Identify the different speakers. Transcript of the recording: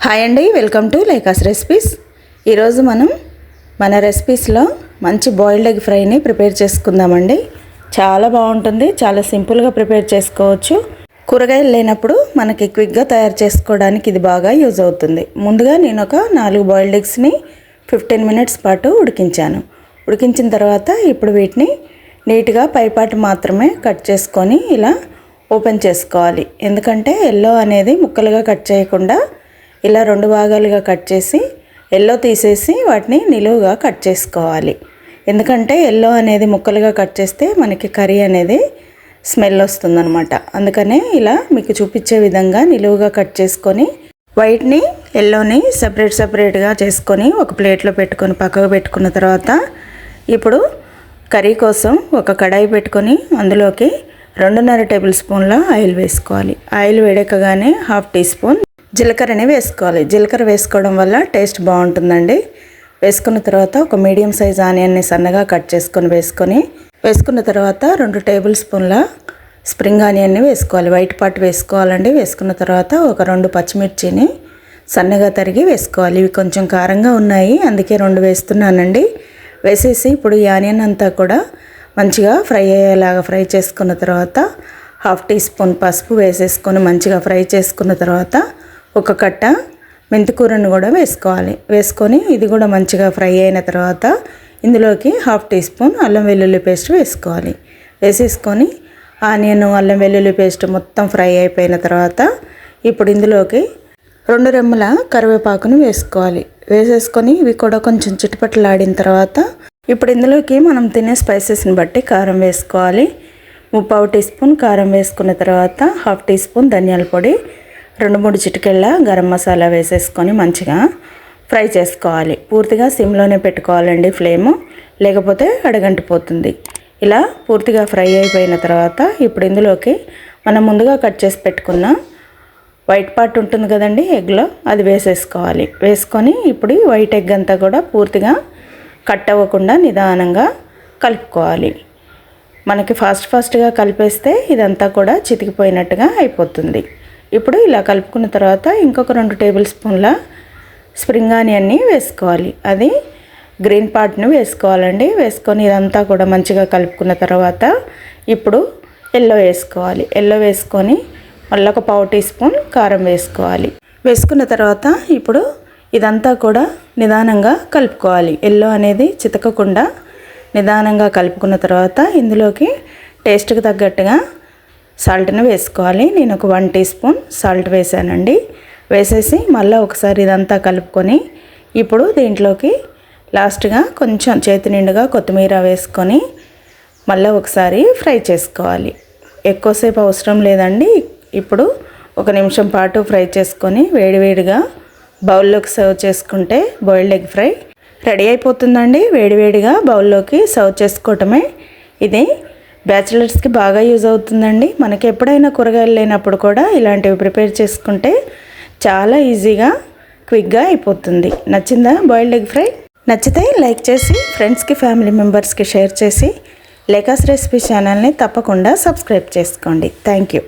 Speaker 1: Hi అండి, welcome to లేకాస్ recipes. ఈరోజు మనం మన రెసిపీస్లో మంచి బాయిల్డ్ ఎగ్ ఫ్రైని ప్రిపేర్ చేసుకుందామండి. చాలా బాగుంటుంది, చాలా సింపుల్గా ప్రిపేర్ చేసుకోవచ్చు. కూరగాయలు లేనప్పుడు మనకి క్విక్గా తయారు చేసుకోవడానికి ఇది బాగా యూజ్ అవుతుంది. ముందుగా నేను ఒక 4 బాయిల్డ్ ఎగ్స్ని 15 మినిట్స్ పాటు ఉడికించాను. ఉడికించిన తర్వాత ఇప్పుడు వీటిని నీట్గా పైపాటు మాత్రమే కట్ చేసుకొని ఇలా ఓపెన్ చేసుకోవాలి. ఎందుకంటే ఎల్లో అనేది ముక్కలుగా కట్ చేయకుండా ఇలా 2 భాగాలుగా కట్ చేసి ఎల్లో తీసేసి వాటిని నిలువుగా కట్ చేసుకోవాలి. ఎందుకంటే ఎల్లో అనేది ముక్కలుగా కట్ చేస్తే మనకి కర్రీ అనేది స్మెల్ వస్తుందన్నమాట. అందుకనే ఇలా మీకు చూపించే విధంగా నిలువుగా కట్ చేసుకొని వైట్ని ఎల్లోని సపరేట్గా చేసుకొని ఒక ప్లేట్లో పెట్టుకొని పక్కకు పెట్టుకున్న తర్వాత ఇప్పుడు కర్రీ కోసం ఒక కడాయి పెట్టుకొని అందులోకి 2.5 టేబుల్ స్పూన్ల ఆయిల్ వేసుకోవాలి. ఆయిల్ వేడెక్కగానే 1/2 టీ స్పూన్ జీలకర్రని వేసుకోవాలి. జీలకర్ర వేసుకోవడం వల్ల టేస్ట్ బాగుంటుందండి. వేసుకున్న తర్వాత ఒక మీడియం సైజ్ ఆనియన్ని సన్నగా కట్ చేసుకొని వేసుకున్న తర్వాత 2 టేబుల్ స్పూన్ల స్ప్రింగ్ ఆనియన్ని వేసుకోవాలి. వైట్ పార్ట్ వేసుకోవాలండి. వేసుకున్న తర్వాత ఒక 2 పచ్చిమిర్చిని సన్నగా తరిగి వేసుకోవాలి. ఇవి కొంచెం కారంగా ఉన్నాయి, అందుకే 2 వేస్తున్నానండి. వేసేసి ఇప్పుడు ఈ ఆనియన్ అంతా కూడా మంచిగా ఫ్రై అయ్యేలాగా ఫ్రై చేసుకున్న తర్వాత 1/2 టీ స్పూన్ పసుపు వేసేసుకొని మంచిగా ఫ్రై చేసుకున్న తర్వాత ఒక కట్ట మెంతికూరను కూడా వేసుకోవాలి. వేసుకొని ఇది కూడా మంచిగా ఫ్రై అయిన తర్వాత ఇందులోకి 1/2 టీ స్పూన్ అల్లం వెల్లుల్లి పేస్ట్ వేసుకోవాలి. వేసేసుకొని ఆనియన్ అల్లం వెల్లుల్లి పేస్ట్ మొత్తం ఫ్రై అయిపోయిన తర్వాత ఇప్పుడు ఇందులోకి 2 రెమ్మల కరివేపాకును వేసుకోవాలి. వేసేసుకొని ఇవి కూడా కొంచెం చిటపటలాడిన తర్వాత ఇప్పుడు ఇందులోకి మనం తినే స్పైసెస్ని బట్టి కారం వేసుకోవాలి. 3/4 టీ స్పూన్ కారం వేసుకున్న తర్వాత 1/2 టీ స్పూన్ ధనియాల పొడి, 2-3 చిటికెళ్ళ గరం మసాలా వేసేసుకొని మంచిగా ఫ్రై చేసుకోవాలి. పూర్తిగా సిమ్లోనే పెట్టుకోవాలండి ఫ్లేము, లేకపోతే అడగంటిపోతుంది. ఇలా పూర్తిగా ఫ్రై అయిపోయిన తర్వాత ఇప్పుడు ఇందులోకి మనం ముందుగా కట్ చేసి పెట్టుకున్న వైట్ పార్ట్ ఉంటుంది కదండి ఎగ్లో, అది వేసేసుకోవాలి. వేసుకొని ఇప్పుడు ఈ వైట్ ఎగ్ అంతా కూడా పూర్తిగా కట్ అవ్వకుండా నిదానంగా కలుపుకోవాలి. మనకి ఫాస్ట్గా కలిపేస్తే ఇదంతా కూడా చితికిపోయినట్టుగా అయిపోతుంది. ఇప్పుడు ఇలా కలుపుకున్న తర్వాత ఇంకొక 2 టేబుల్ స్పూన్ల స్ప్రింగ్ ఆనియన్ని వేసుకోవాలి. అది గ్రీన్ పార్ట్ని వేసుకోవాలండి. వేసుకొని ఇదంతా కూడా మంచిగా కలుపుకున్న తర్వాత ఇప్పుడు ఎల్లో వేసుకోవాలి. ఎల్లో వేసుకొని మళ్ళీ ఒక 1/4 టీ స్పూన్ కారం వేసుకోవాలి. వేసుకున్న తర్వాత ఇప్పుడు ఇదంతా కూడా నిదానంగా కలుపుకోవాలి. ఎల్లో అనేది చితకకుండా నిదానంగా కలుపుకున్న తర్వాత ఇందులోకి టేస్ట్కి తగ్గట్టుగా సాల్ట్ని వేసుకోవాలి. నేను ఒక 1 టీ స్పూన్ సాల్ట్ వేసానండి. వేసేసి మళ్ళీ ఒకసారి ఇదంతా కలుపుకొని ఇప్పుడు దీంట్లోకి లాస్ట్గా కొంచెం చేతి నిండుగా కొత్తిమీర వేసుకొని మళ్ళీ ఒకసారి ఫ్రై చేసుకోవాలి. ఎక్కువసేపు అవసరం లేదండి. ఇప్పుడు 1 నిమిషం పాటు ఫ్రై చేసుకొని వేడివేడిగా బౌల్లోకి సర్వ్ చేసుకుంటే బాయిల్డ్ ఎగ్ ఫ్రై రెడీ అయిపోతుందండి. వేడివేడిగా బౌల్లోకి సర్వ్ చేసుకోవటమే. ఇది బ్యాచిలర్స్కి బాగా యూజ్ అవుతుందండి. మనకి ఎప్పుడైనా కూరగాయలు లేనప్పుడు కూడా ఇలాంటివి ప్రిపేర్ చేసుకుంటే చాలా ఈజీగా క్విక్గా అయిపోతుంది. నచ్చిందా బాయిల్డ్ ఎగ్ ఫ్రై? నచ్చితే లైక్ చేసి ఫ్రెండ్స్కి ఫ్యామిలీ మెంబర్స్కి షేర్ చేసి లేకాస్ రెసిపీ ఛానల్ని తప్పకుండా సబ్స్క్రైబ్ చేసుకోండి. Thank you.